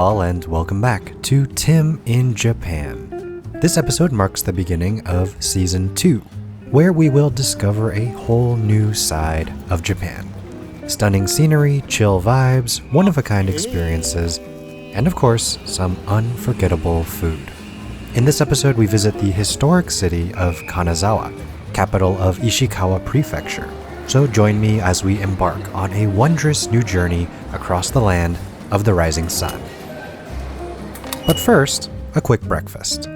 all, and welcome back to Tim in Japan. This episode marks the beginning of Season 2, where we will discover a whole new side of Japan. Stunning scenery, chill vibes, one-of-a-kind experiences, and of course, some unforgettable food. In this episode, we visit the historic city of Kanazawa, capital of Ishikawa Prefecture. So join me as we embark on a wondrous new journey across the land of the rising sun. But first, a quick breakfast.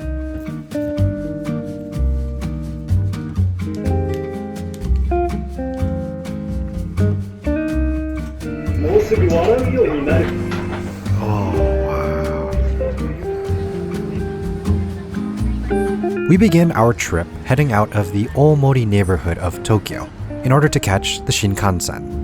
We begin our trip heading out of the Omori neighborhood of Tokyo in order to catch the Shinkansen.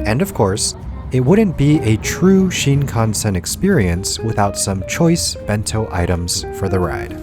And of course, it wouldn't be a true Shinkansen experience without some choice bento items for the ride.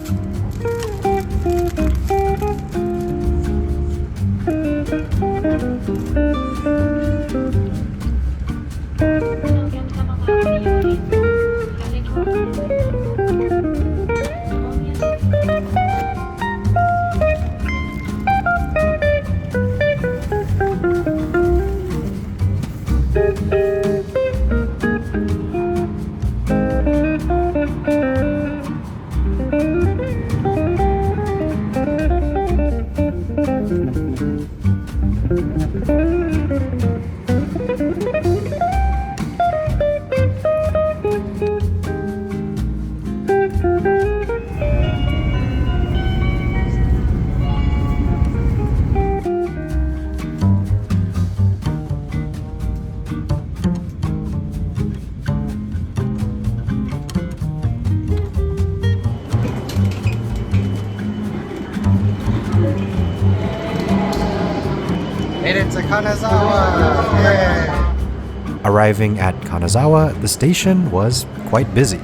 Made it to Kanazawa! Yay! Arriving at Kanazawa, the station was quite busy.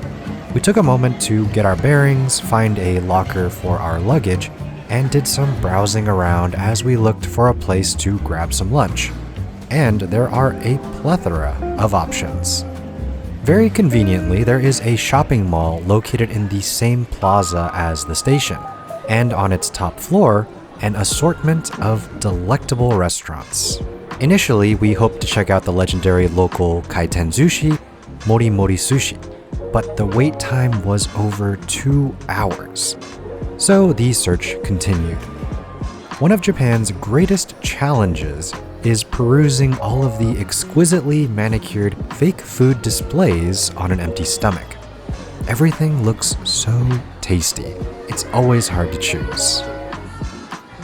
We took a moment to get our bearings, find a locker for our luggage, and did some browsing around as we looked for a place to grab some lunch. And there are a plethora of options. Very conveniently, there is a shopping mall located in the same plaza as the station, and on its top floor, an assortment of delectable restaurants. Initially, we hoped to check out the legendary local kaiten sushi, Mori Sushi, but the wait time was over 2 hours. So the search continued. One of Japan's greatest challenges is perusing all of the exquisitely manicured fake food displays on an empty stomach. Everything looks so tasty. It's always hard to choose.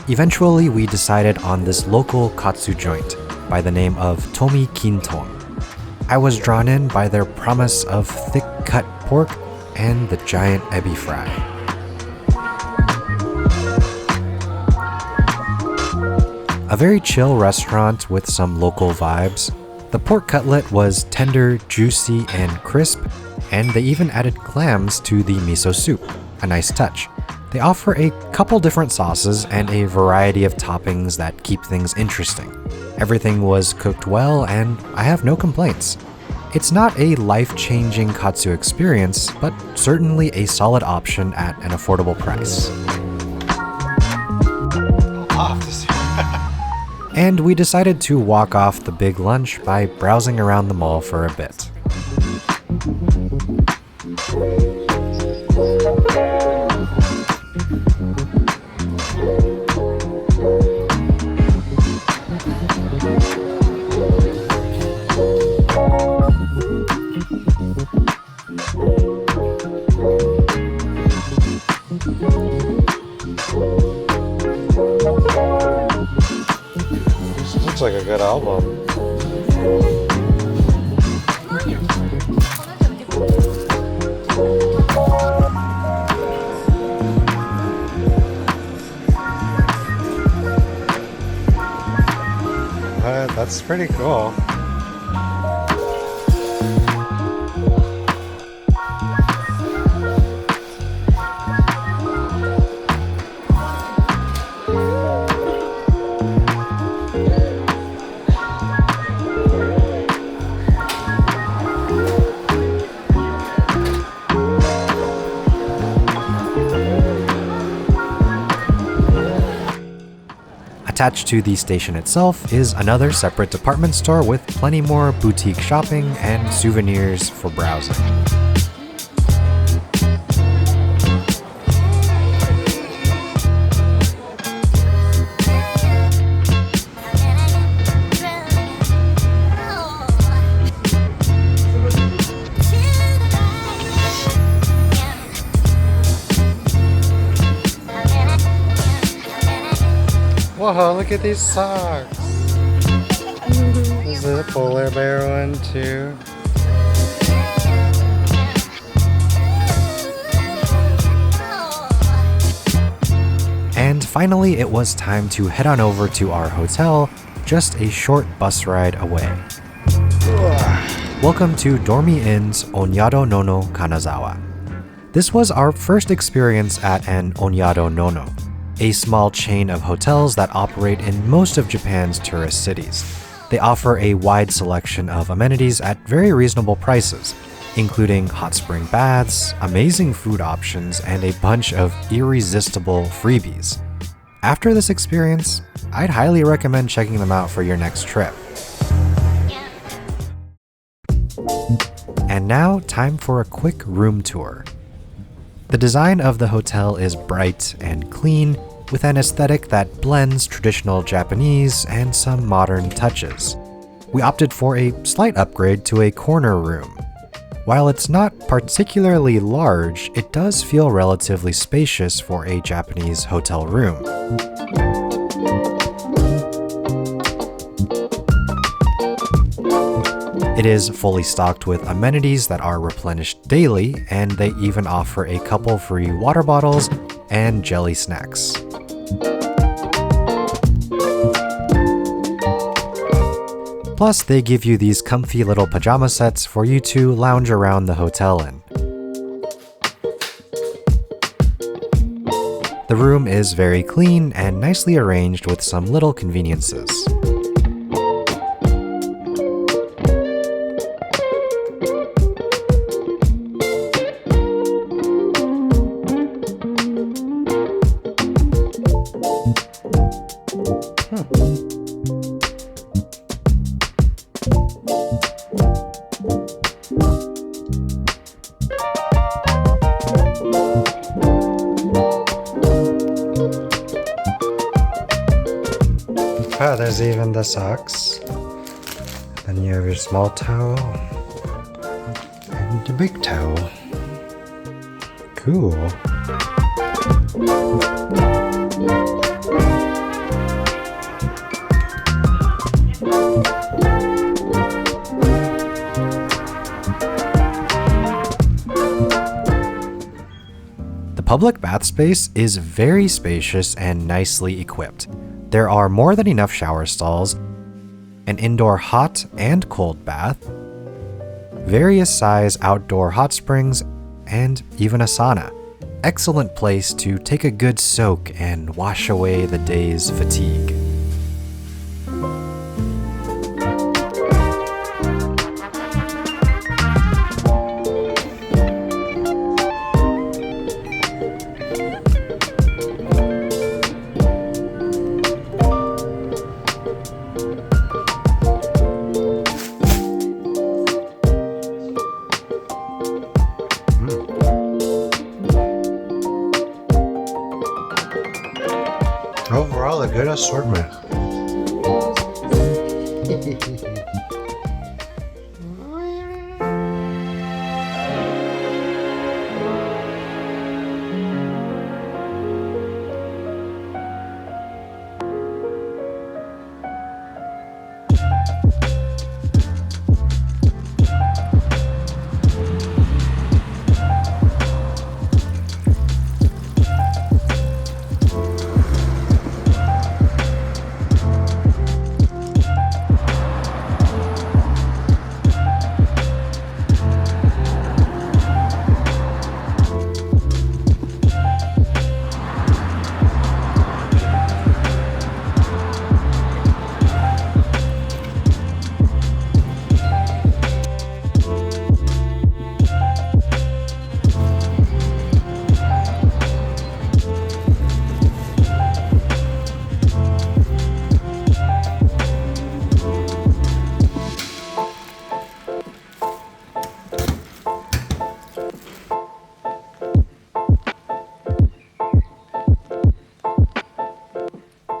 Eventually, we decided on this local katsu joint by the name of Tomikinton. I was drawn in by their promise of thick-cut pork and the giant ebi fry. A very chill restaurant with some local vibes. The pork cutlet was tender, juicy, and crisp, and they even added clams to the miso soup, a nice touch. They offer a couple different sauces and a variety of toppings that keep things interesting. Everything was cooked well, and I have no complaints. It's not a life-changing katsu experience, but certainly a solid option at an affordable price. And we decided to walk off the big lunch by browsing around the mall for a bit. Looks like a good album. That's pretty cool. Attached to the station itself is another separate department store with plenty more boutique shopping and souvenirs for browsing. Whoa, look at these socks. Is it a polar bear one too? And finally, it was time to head on over to our hotel, just a short bus ride away. Welcome to Dormy Inn's Onyado Nono Kanazawa. This was our first experience at an Onyado Nono, a small chain of hotels that operate in most of Japan's tourist cities. They offer a wide selection of amenities at very reasonable prices, including hot spring baths, amazing food options, and a bunch of irresistible freebies. After this experience, I'd highly recommend checking them out for your next trip. And now, time for a quick room tour. The design of the hotel is bright and clean, with an aesthetic that blends traditional Japanese and some modern touches. We opted for a slight upgrade to a corner room. While it's not particularly large, it does feel relatively spacious for a Japanese hotel room. It is fully stocked with amenities that are replenished daily, and they even offer a couple free water bottles and jelly snacks. Plus, they give you these comfy little pajama sets for you to lounge around the hotel in. The room is very clean and nicely arranged with some little conveniences. Oh, there's even the socks. Then you have your small towel and the big towel. Cool. The public bath space is very spacious and nicely equipped. There are more than enough shower stalls, an indoor hot and cold bath, various size outdoor hot springs, and even a sauna. Excellent place to take a good soak and wash away the day's fatigue. Overall, a good assortment.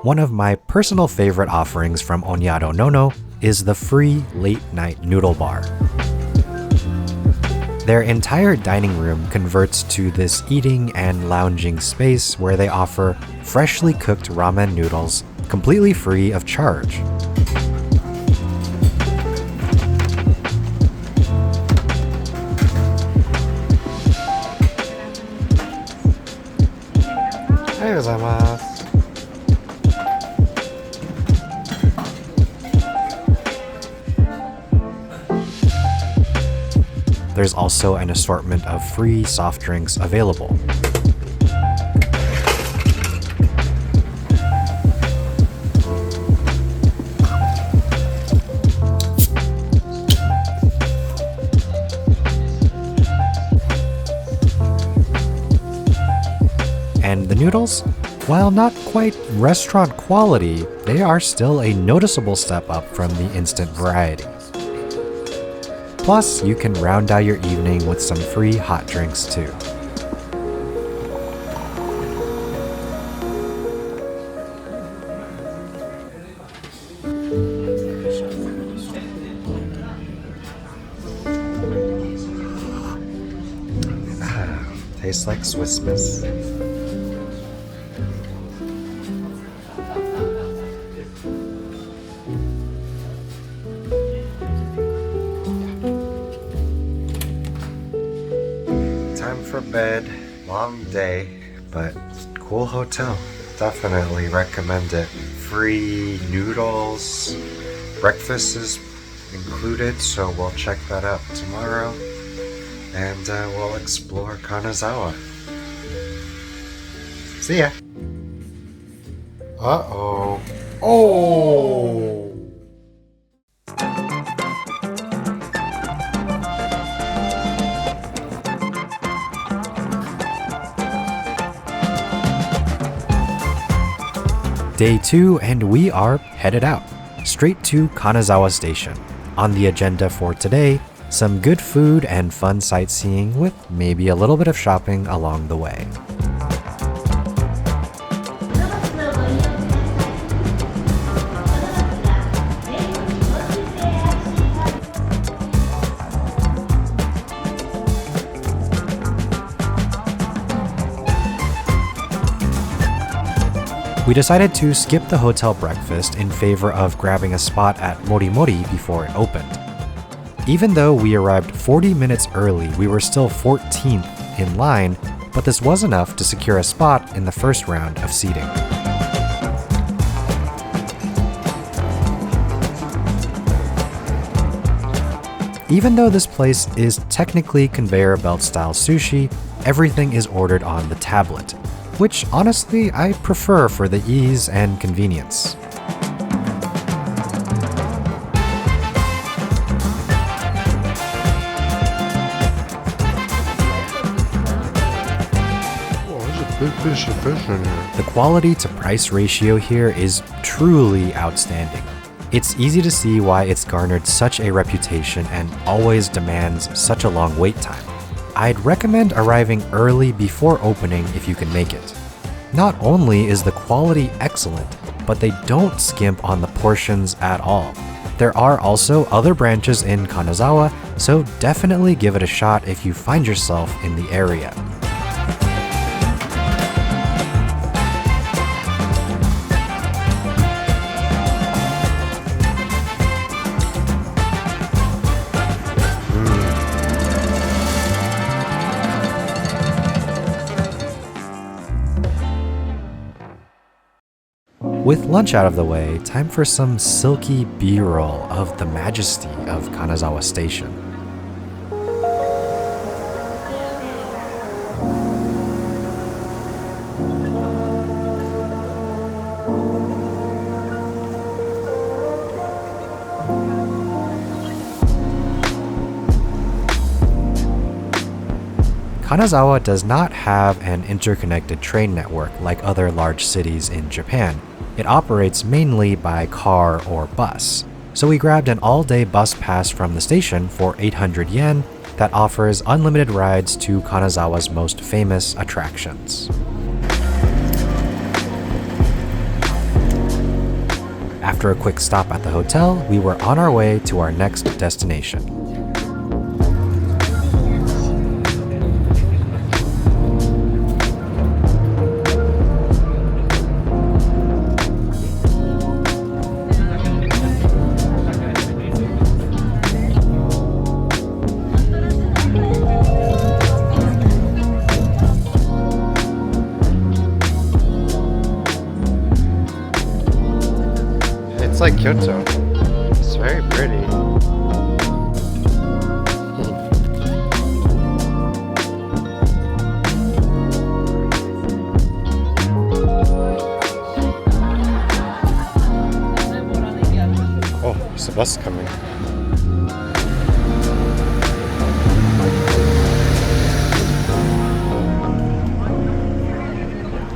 One of my personal favorite offerings from Onyado Nono is the free late-night noodle bar. Their entire dining room converts to this eating and lounging space where they offer freshly cooked ramen noodles completely free of charge. There's also an assortment of free soft drinks available. And the noodles? While not quite restaurant quality, they are still a noticeable step up from the instant variety. Plus, you can round out your evening with some free hot drinks too. Tastes like Swiss Miss. Time for bed. Long day, but cool hotel. Definitely recommend it. Free noodles. Breakfast is included, so we'll check that out tomorrow. And we'll explore Kanazawa. See ya. Uh-oh. Oh! Day 2, and we are headed out, straight to Kanazawa Station. On the agenda for today, some good food and fun sightseeing with maybe a little bit of shopping along the way. We decided to skip the hotel breakfast in favor of grabbing a spot at Mori before it opened. Even though we arrived 40 minutes early, we were still 14th in line, but this was enough to secure a spot in the first round of seating. Even though this place is technically conveyor belt style sushi, everything is ordered on the tablet, which honestly I prefer for the ease and convenience. Big fish in here. The quality to price ratio here is truly outstanding. It's easy to see why it's garnered such a reputation and always demands such a long wait time. I'd recommend arriving early before opening if you can make it. Not only is the quality excellent, but they don't skimp on the portions at all. There are also other branches in Kanazawa, so definitely give it a shot if you find yourself in the area. With lunch out of the way, time for some silky B-roll of the majesty of Kanazawa Station. Kanazawa does not have an interconnected train network like other large cities in Japan. It operates mainly by car or bus. So we grabbed an all-day bus pass from the station for 800 yen that offers unlimited rides to Kanazawa's most famous attractions. After a quick stop at the hotel, we were on our way to our next destination. It's like Kyoto. It's very pretty. Oh, there's a bus coming.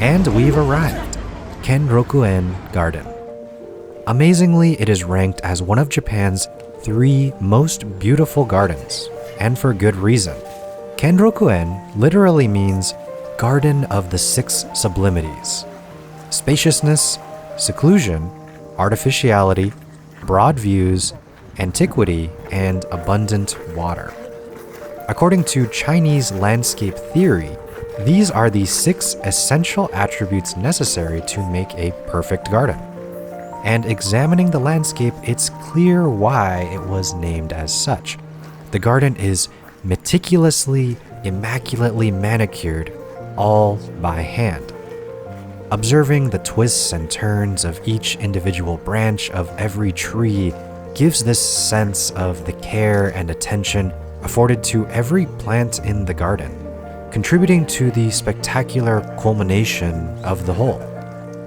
And we've arrived. Kenrokuen Garden. Amazingly, it is ranked as one of Japan's 3 most beautiful gardens, and for good reason. Kenrokuen literally means Garden of the 6 Sublimities. Spaciousness, seclusion, artificiality, broad views, antiquity, and abundant water. According to Chinese landscape theory, these are the 6 essential attributes necessary to make a perfect garden. And examining the landscape, it's clear why it was named as such. The garden is meticulously, immaculately manicured, all by hand. Observing the twists and turns of each individual branch of every tree gives this sense of the care and attention afforded to every plant in the garden, contributing to the spectacular culmination of the whole.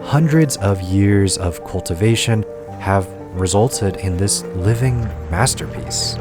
Hundreds of years of cultivation have resulted in this living masterpiece.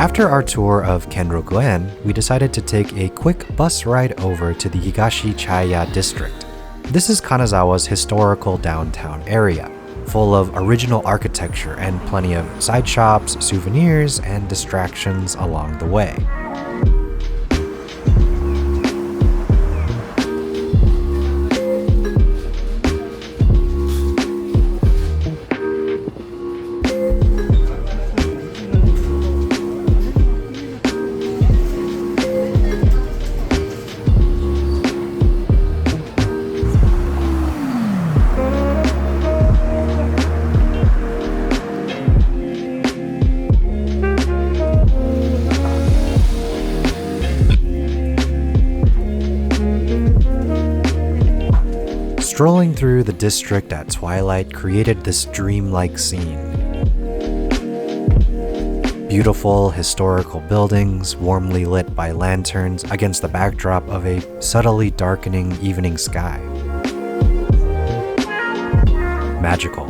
After our tour of Kenrokuen, we decided to take a quick bus ride over to the Higashi Chaya district. This is Kanazawa's historical downtown area, full of original architecture and plenty of side shops, souvenirs, and distractions along the way. Strolling through the district at twilight created this dreamlike scene. Beautiful historical buildings, warmly lit by lanterns against the backdrop of a subtly darkening evening sky. Magical.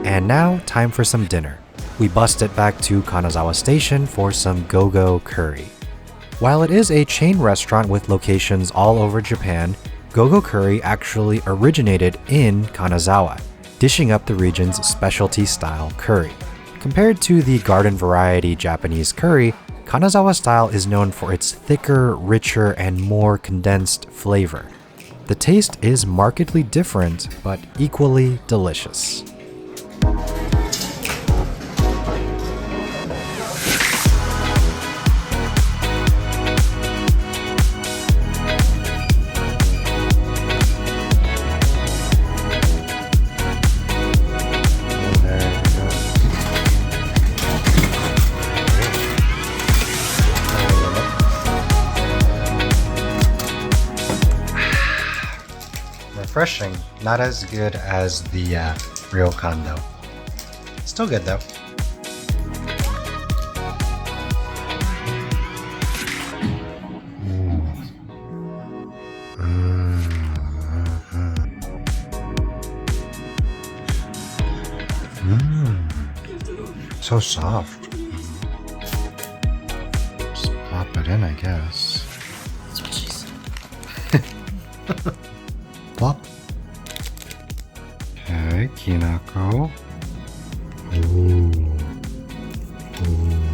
And now, time for some dinner. We busted back to Kanazawa Station for some GoGo curry. While it is a chain restaurant with locations all over Japan, GoGo curry actually originated in Kanazawa, dishing up the region's specialty style curry. Compared to the garden variety Japanese curry, Kanazawa style is known for its thicker, richer, and more condensed flavor. The taste is markedly different, but equally delicious. Refreshing. Not as good as the ryokan though. Still good though. So soft. Just plop it in, I guess. That's what she said. Plop. Okay, kinako. Ooh. Ooh.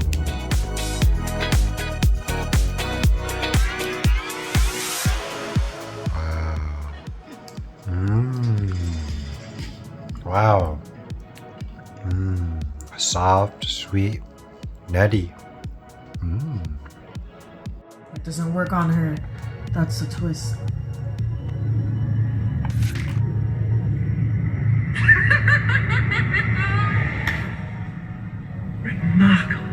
Wow. Soft, sweet, nutty. It doesn't work on her. That's the twist. Remarkable.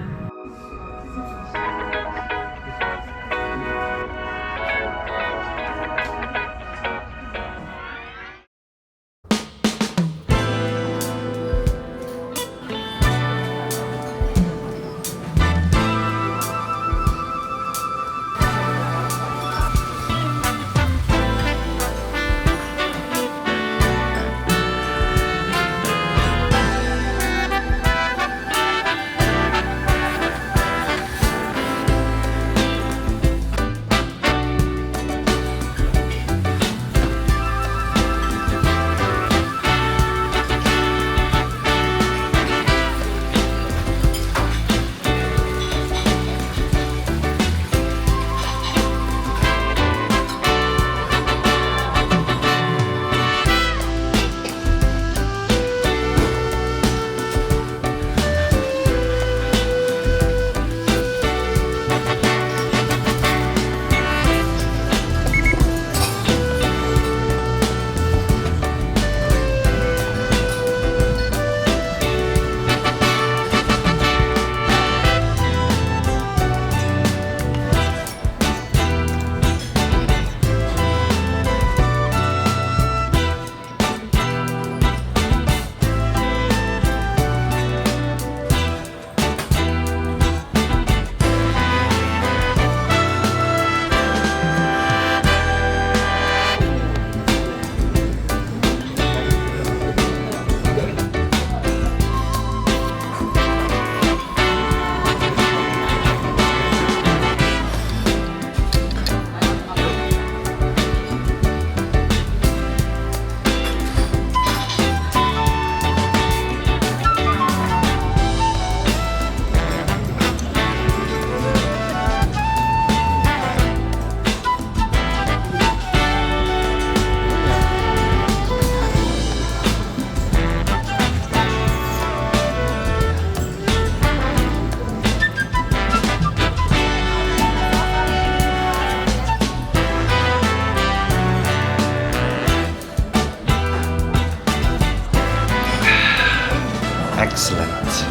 Excellent.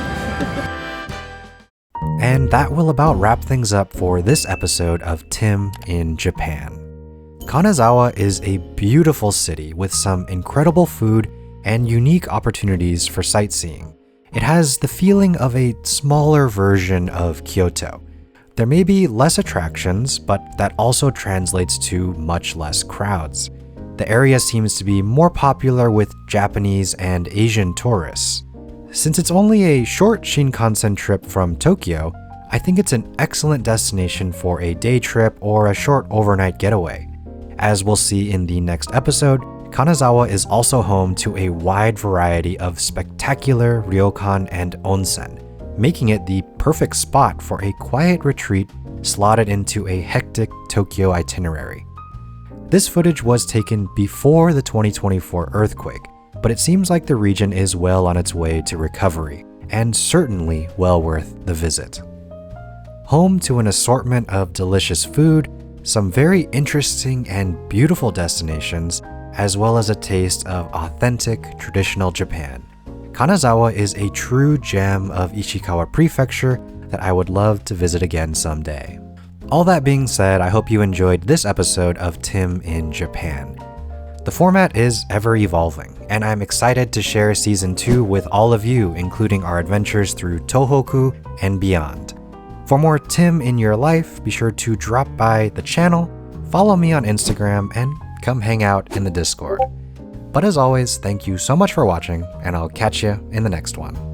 And that will about wrap things up for this episode of Tim in Japan. Kanazawa is a beautiful city with some incredible food and unique opportunities for sightseeing. It has the feeling of a smaller version of Kyoto. There may be less attractions, but that also translates to much less crowds. The area seems to be more popular with Japanese and Asian tourists. Since it's only a short Shinkansen trip from Tokyo, I think it's an excellent destination for a day trip or a short overnight getaway. As we'll see in the next episode, Kanazawa is also home to a wide variety of spectacular ryokan and onsen, making it the perfect spot for a quiet retreat slotted into a hectic Tokyo itinerary. This footage was taken before the 2024 earthquake, but it seems like the region is well on its way to recovery, and certainly well worth the visit. Home to an assortment of delicious food, some very interesting and beautiful destinations, as well as a taste of authentic traditional Japan. Kanazawa is a true gem of Ishikawa Prefecture that I would love to visit again someday. All that being said, I hope you enjoyed this episode of Tim in Japan. The format is ever evolving, and I'm excited to share season 2 with all of you, including our adventures through Tohoku and beyond. For more Tim in your life, be sure to drop by the channel, follow me on Instagram, and come hang out in the Discord. But as always, thank you so much for watching, and I'll catch you in the next one.